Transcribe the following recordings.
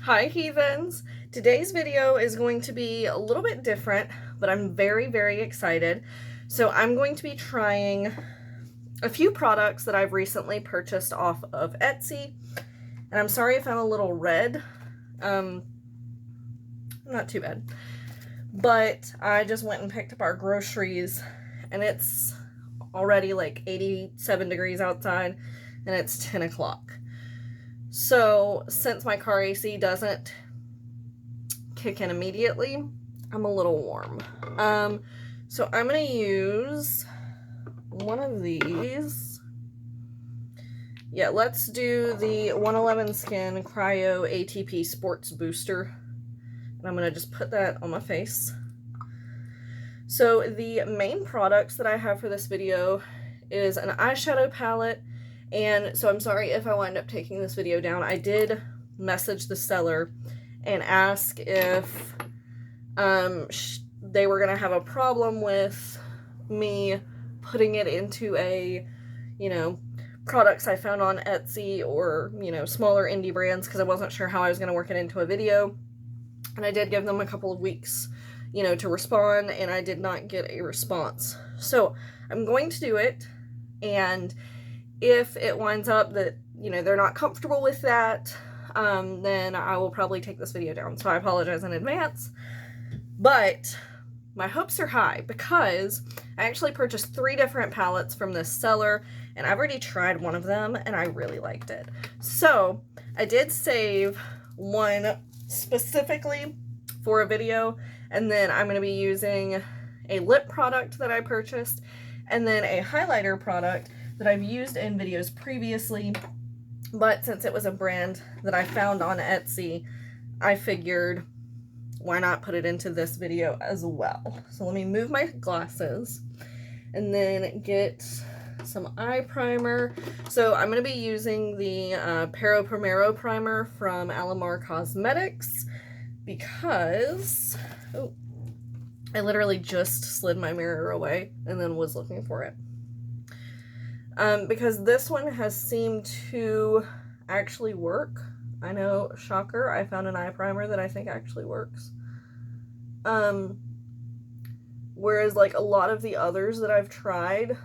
Hi heathens! Today's video is going to be a little bit different, but I'm very excited. So I'm going to be trying a few products that I've recently purchased off of Etsy. And I'm sorry if I'm a little red. Not too bad. But I just went and picked up our groceries and it's already like 87 degrees outside and it's 10 o'clock. So since my car AC doesn't kick in immediately, I'm a little warm. So I'm going to use one of these. Yeah, let's do the 111 Skin Cryo ATP Sports Booster. And I'm going to just put that on my face. So the main products that I have for this video is an eyeshadow palette. And so I'm sorry if I wind up taking this video down. I did message the seller and ask if they were going to have a problem with me putting it into a, products I found on Etsy or, smaller indie brands, because I wasn't sure how I was going to work it into a video. And I did give them a couple of weeks, to respond, and I did not get a response. So I'm going to do it, and if it winds up that, they're not comfortable with that, then I will probably take this video down. So I apologize in advance. But my hopes are high because I actually purchased 3 different palettes from this seller, and I've already tried one of them, and I really liked it. So I did save one specifically for a video, and then I'm going to be using a lip product that I purchased, and then a highlighter product that I've used in videos previously, but since it was a brand that I found on Etsy, I figured why not put it into this video as well. So let me move my glasses and then get some eye primer. So I'm going to be using the Pero Primero primer from Alamar Cosmetics because I literally just slid my mirror away and then was looking for it. Because this one has seemed to actually work. I know, shocker, I found an eye primer that I think actually works. Whereas like a lot of the others that I've tried,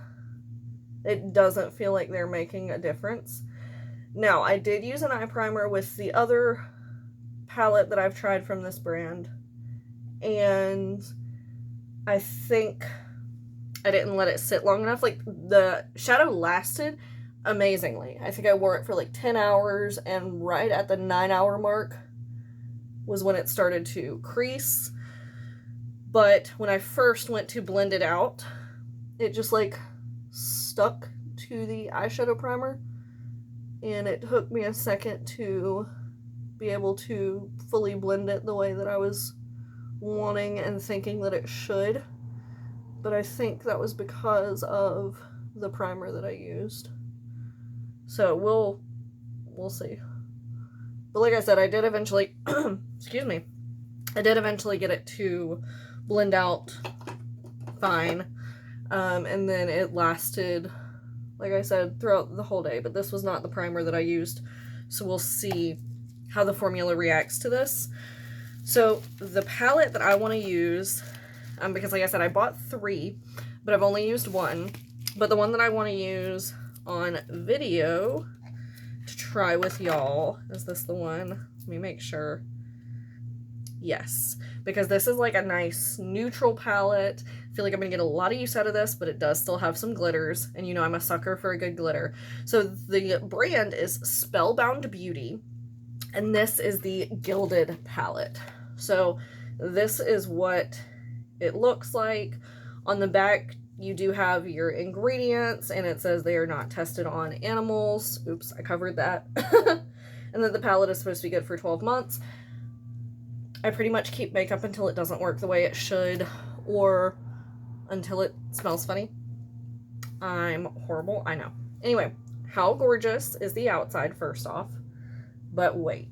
it doesn't feel like they're making a difference. Now, I did use an eye primer with the other palette that I've tried from this brand, and I think I didn't let it sit long enough. Like, the shadow lasted amazingly. I think I wore it for like 10 hours, and right at the 9-hour mark was when it started to crease. But when I first went to blend it out, it just like stuck to the eyeshadow primer, and it took me a second to be able to fully blend it the way that I was wanting and thinking that it should. But I think that was because of the primer that I used. So we'll see. But like I said, I did eventually excuse me. I did eventually get it to blend out fine. And then it lasted, like I said, throughout the whole day. But this was not the primer that I used. So we'll see how the formula reacts to this. So the palette that I want to use, because like I said, I bought 3, but I've only used 1. But the one that I want to use on video to try with y'all, is this the one? Let me make sure. Yes, because this is like a nice neutral palette. I feel like I'm going to get a lot of use out of this, but it does still have some glitters, and I'm a sucker for a good glitter. So the brand is Spellbound Beauty, and this is the Gilded palette. So this is what it looks like. On the back, you do have your ingredients, and it says they are not tested on animals. Oops, I covered that. And then the palette is supposed to be good for 12 months. I pretty much keep makeup until it doesn't work the way it should, or until it smells funny. I'm horrible, I know. Anyway, how gorgeous is the outside first off? But wait.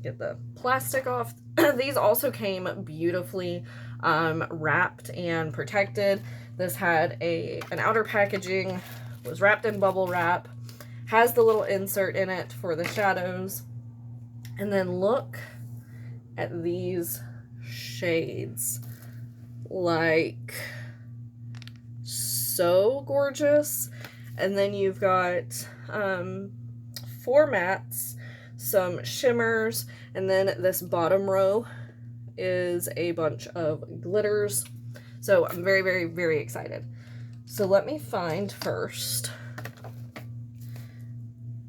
Get the plastic off. These also came beautifully wrapped and protected. This had an outer packaging, was wrapped in bubble wrap, Has the little insert in it for the shadows. And then look at these shades. Like, so gorgeous. And then you've got 4 mattes, some shimmers, and then this bottom row is a bunch of glitters. So I'm very, very, very excited. So let me find first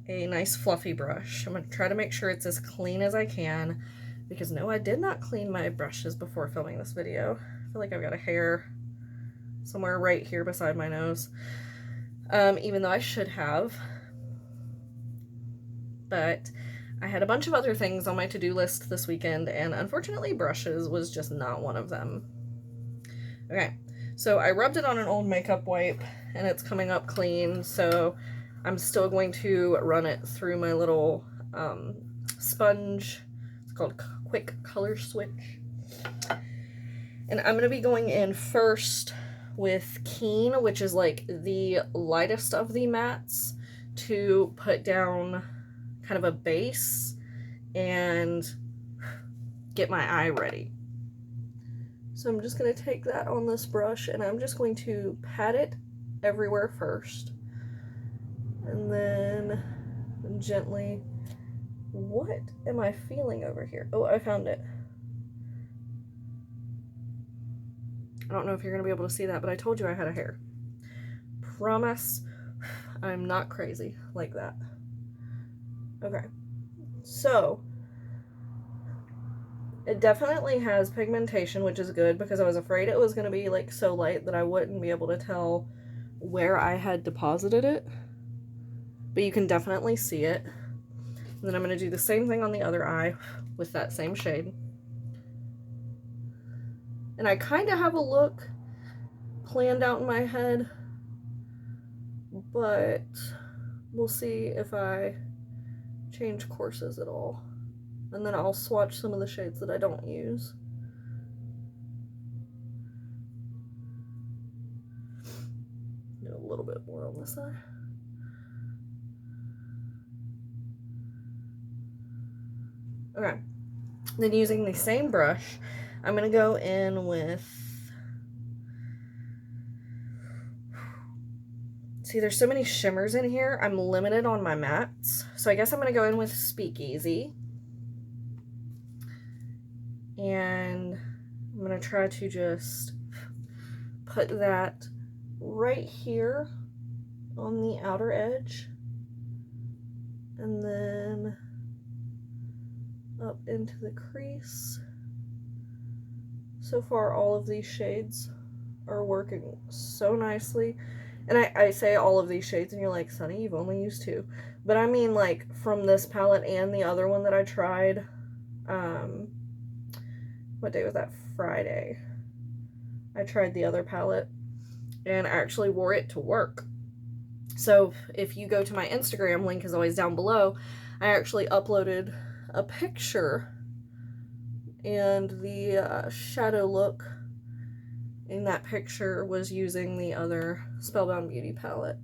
a nice fluffy brush. I'm going to try to make sure it's as clean as I can, because no, I did not clean my brushes before filming this video. I feel like I've got a hair somewhere right here beside my nose, even though I should have. But I had a bunch of other things on my to-do list this weekend, and unfortunately brushes was just not one of them. Okay, so I rubbed it on an old makeup wipe, and it's coming up clean, so I'm still going to run it through my little sponge. It's called Quick Color Switch. And I'm going to be going in first with Keen, which is like the lightest of the mattes, to put down kind of a base and get my eye ready. So I'm just going to take that on this brush, and I'm just going to pat it everywhere first. And then gently, what am I feeling over here? Oh, I found it. I don't know if you're going to be able to see that, but I told you I had a hair. Promise I'm not crazy like that. Okay, so it definitely has pigmentation, which is good, because I was afraid it was going to be like so light that I wouldn't be able to tell where I had deposited it. But you can definitely see it. And then I'm going to do the same thing on the other eye with that same shade. And I kind of have a look planned out in my head, but we'll see if I change courses at all. And then I'll swatch some of the shades that I don't use. Do a little bit more on this side. Okay, then using the same brush, I'm going to go in with, see, there's so many shimmers in here, I'm limited on my mattes, so I guess I'm going to go in with Speakeasy. And I'm going to try to just put that right here on the outer edge, and then up into the crease. So far, all of these shades are working so nicely. And I say all of these shades, and you're like, Sunny, you've only used 2. But I mean, like, from this palette and the other one that I tried, what day was that? Friday. I tried the other palette, and I actually wore it to work. So if you go to my Instagram, link is always down below, I actually uploaded a picture, and the shadow look in that picture was using the other Spellbound Beauty palette.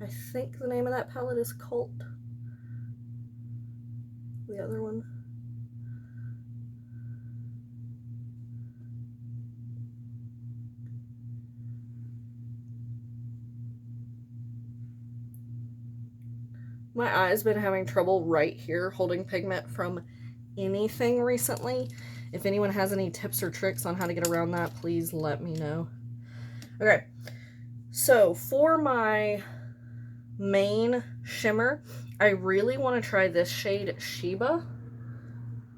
I think the name of that palette is Cult. The other one. My eye's been having trouble right here holding pigment from anything recently. If anyone has any tips or tricks on how to get around that, please let me know. Okay, so for my main shimmer, I really want to try this shade Sheba,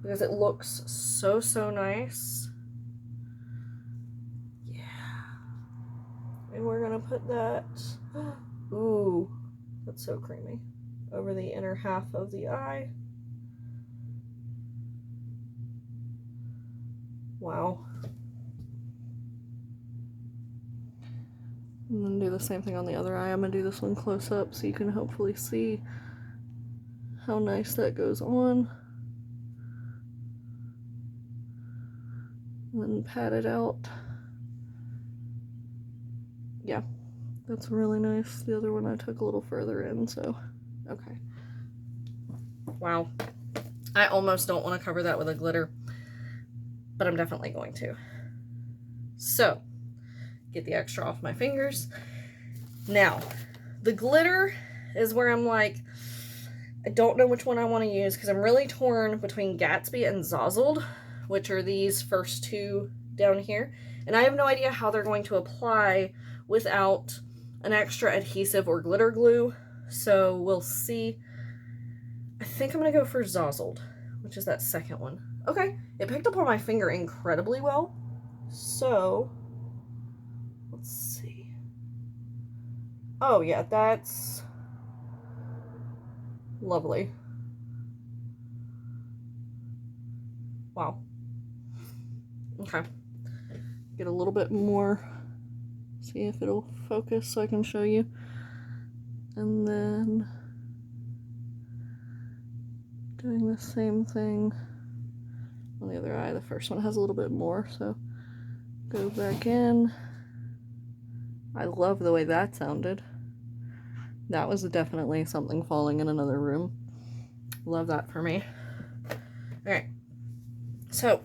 because it looks so, so nice. Yeah. And we're going to put that, ooh, that's so creamy, over the inner half of the eye. Wow. And then do the same thing on the other eye. I'm going to do this one close up so you can hopefully see how nice that goes on. And then pat it out. Yeah. That's really nice. The other one I took a little further in, so okay. Wow. I almost don't want to cover that with a glitter, but I'm definitely going to. So, get the extra off my fingers. Now, the glitter is where I'm like, I don't know which one I want to use because I'm really torn between Gatsby and Zozzled, which are these first two down here. And I have no idea how they're going to apply without an extra adhesive or glitter glue. So we'll see. I think I'm going to go for Zozzled, which is that second one. Okay, it picked up on my finger incredibly well. So, let's see. Oh yeah, that's lovely. Wow. Okay. Get a little bit more. See if it'll focus so I can show you. And then doing the same thing on the other eye. The first one has a little bit more, so go back in. I love the way that sounded. That was definitely something falling in another room. Love that for me. Alright. So,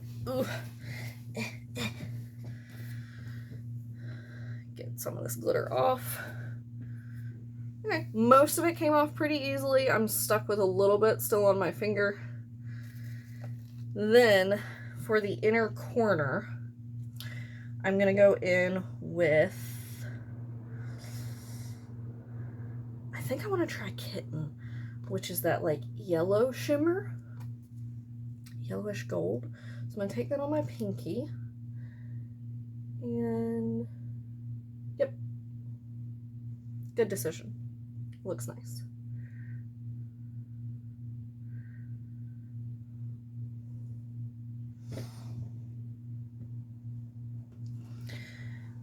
get some of this glitter off. Okay, most of it came off pretty easily. I'm stuck with a little bit still on my finger. Then, for the inner corner, I'm gonna go in with, I think I want to try Kitten, which is that like yellow shimmer, yellowish gold. So I'm gonna take that on my pinky, and yep, good decision. Looks nice.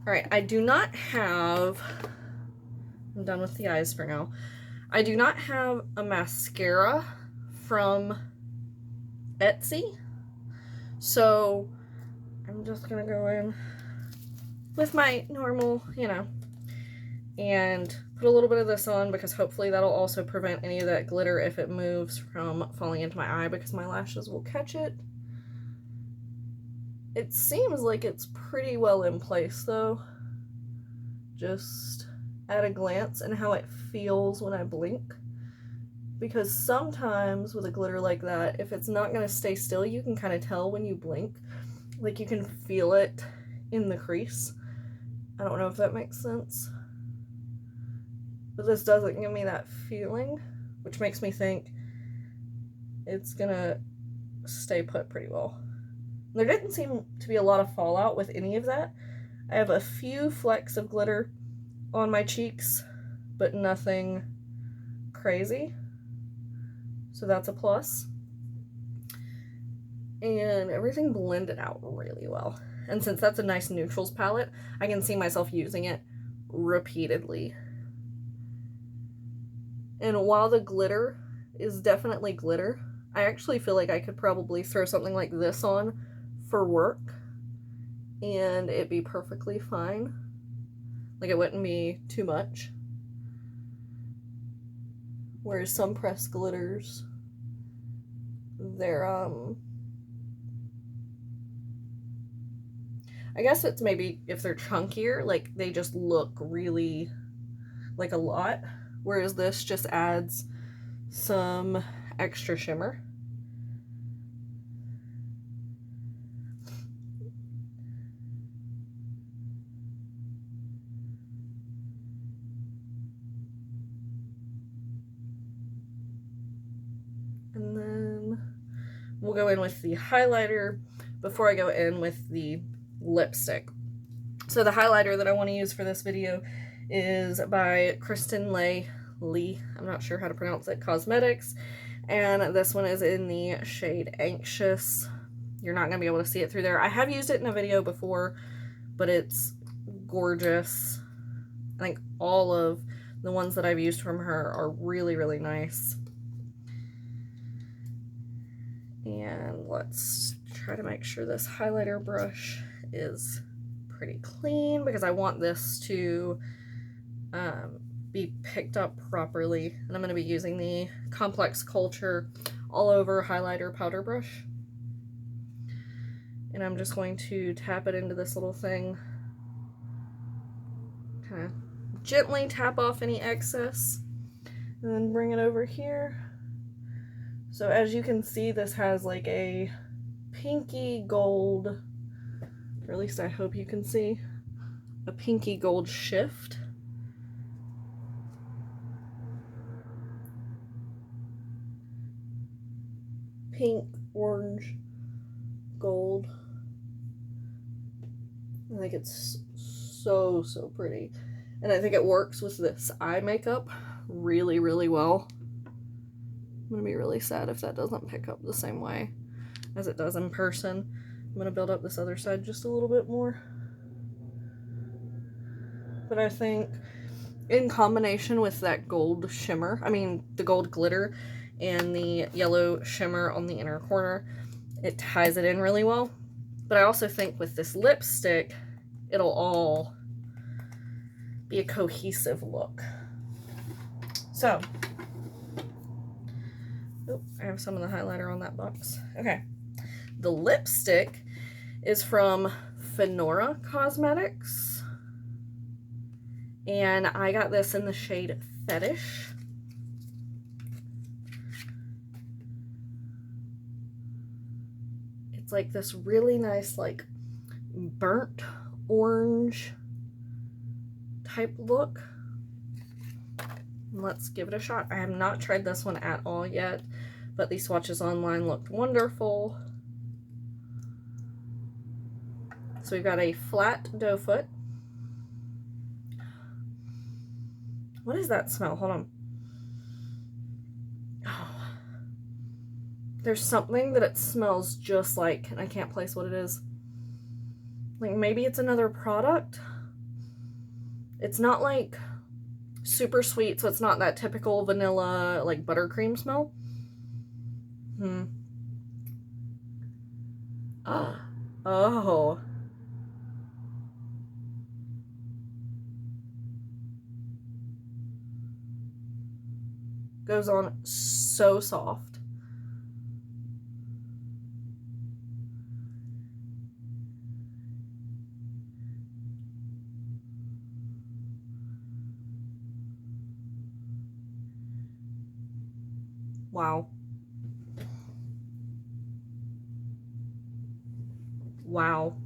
All right, I do not have, I'm done with the eyes for now. I do not have a mascara from Etsy, so I'm just gonna go in with my normal, you know, and put a little bit of this on because hopefully that'll also prevent any of that glitter if it moves from falling into my eye because my lashes will catch it. It seems like it's pretty well in place though, just at a glance, and how it feels when I blink. Because sometimes with a glitter like that, if it's not going to stay still, you can kind of tell when you blink. Like you can feel it in the crease. I don't know if that makes sense. But this doesn't give me that feeling, which makes me think it's going to stay put pretty well. There didn't seem to be a lot of fallout with any of that. I have a few flecks of glitter on my cheeks, but nothing crazy. So that's a plus. And everything blended out really well. And since that's a nice neutrals palette, I can see myself using it repeatedly. And while the glitter is definitely glitter, I actually feel like I could probably throw something like this on for work and it'd be perfectly fine. Like it wouldn't be too much. Whereas some pressed glitters, they're I guess it's maybe if they're chunkier, like they just look really like a lot. Whereas this just adds some extra shimmer. And then we'll go in with the highlighter before I go in with the lipstick. So the highlighter that I want to use for this video is by Kristen Lee, I'm not sure how to pronounce it, Cosmetics, and this one is in the shade Anxious. You're not going to be able to see it through there. I have used it in a video before, but it's gorgeous. I think all of the ones that I've used from her are really, really nice. And let's try to make sure this highlighter brush is pretty clean because I want this to be picked up properly. And I'm going to be using the Complex Culture All Over Highlighter Powder Brush. And I'm just going to tap it into this little thing. Kind of gently tap off any excess. And then bring it over here. So as you can see, this has like a pinky gold, or at least I hope you can see, a pinky gold shift. Pink, orange, gold. I think it's so pretty. And I think it works with this eye makeup really, really well. I'm going to be really sad if that doesn't pick up the same way as it does in person. I'm going to build up this other side just a little bit more. But I think in combination with that gold shimmer, I mean the gold glitter and the yellow shimmer on the inner corner, it ties it in really well. But I also think with this lipstick, it'll all be a cohesive look. So, oh, I have some of the highlighter on that box. Okay, the lipstick is from Fenora Cosmetics, and I got this in the shade Fetish. It's like this really nice, like burnt orange type look. Let's give it a shot. I have not tried this one at all yet, but these swatches online looked wonderful. So we've got a flat doe foot. What is that smell? Hold on. Oh, there's something that it smells just like, and I can't place what it is. Like maybe it's another product. It's not like super sweet, so it's not that typical vanilla like buttercream smell. Oh. Goes on so soft. Wow. Wow.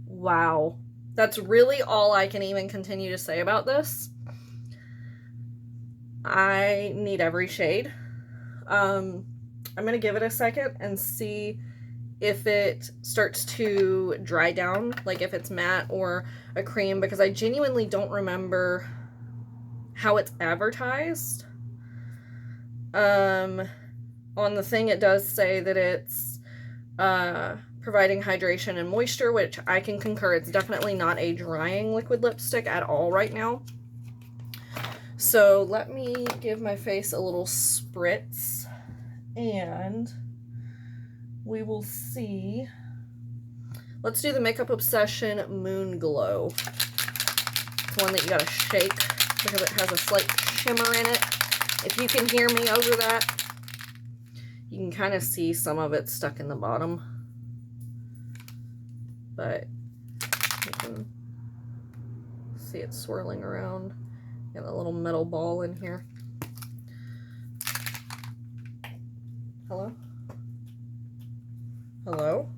Wow. That's really all I can even continue to say about this. I need every shade. I'm going to give it a second and see if it starts to dry down, like if it's matte or a cream, because I genuinely don't remember how it's advertised. On the thing it does say that it's providing hydration and moisture, which I can concur. It's definitely not a drying liquid lipstick at all right now. So let me give my face a little spritz and we will see. Let's do the Makeup Obsession Moon Glow. It's one that you gotta shake because it has a slight shimmer in it. If you can hear me over that, you can kind of see some of it stuck in the bottom. But you can see it swirling around. Got a little metal ball in here. Hello? Hello?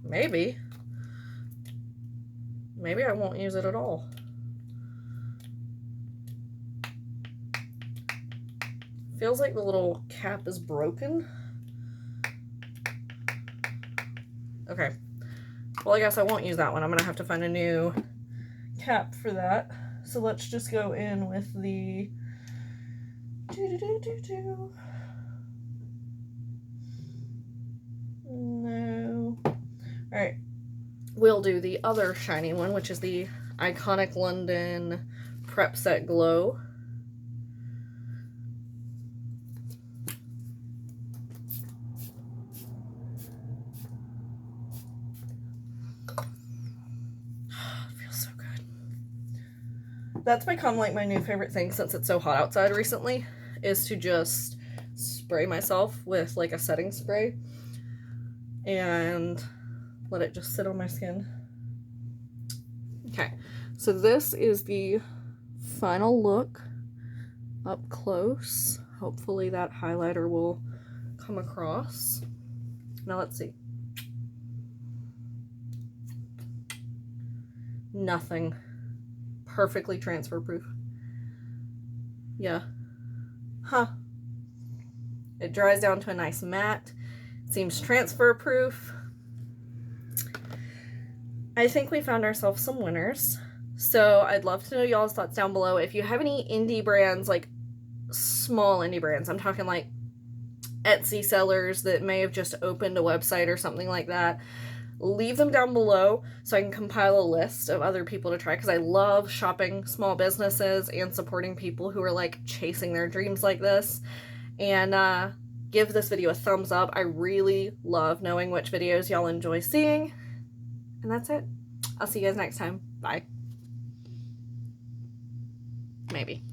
Maybe. Maybe I won't use it at all. Feels like the little cap is broken. Okay. Well, I guess I won't use that one. I'm gonna have to find a new cap for that. So let's just go in with the No. Alright. We'll do the other shiny one, which is the Iconic London Prep Set Glow. It feels so good. That's become like my new favorite thing since it's so hot outside recently, is to just spray myself with like a setting spray and let it just sit on my skin. Okay, so this is the final look up close. Hopefully that highlighter will come across. Now let's see. Nothing. Perfectly transfer proof. Yeah. Huh. It dries down to a nice matte. Seems transfer proof. I think we found ourselves some winners. So I'd love to know y'all's thoughts down below. If you have any indie brands, like small indie brands, I'm talking like Etsy sellers that may have just opened a website or something like that, leave them down below so I can compile a list of other people to try, because I love shopping small businesses and supporting people who are like chasing their dreams like this. And give this video a thumbs up. I really love knowing which videos y'all enjoy seeing. And that's it. I'll see you guys next time. Bye. Maybe.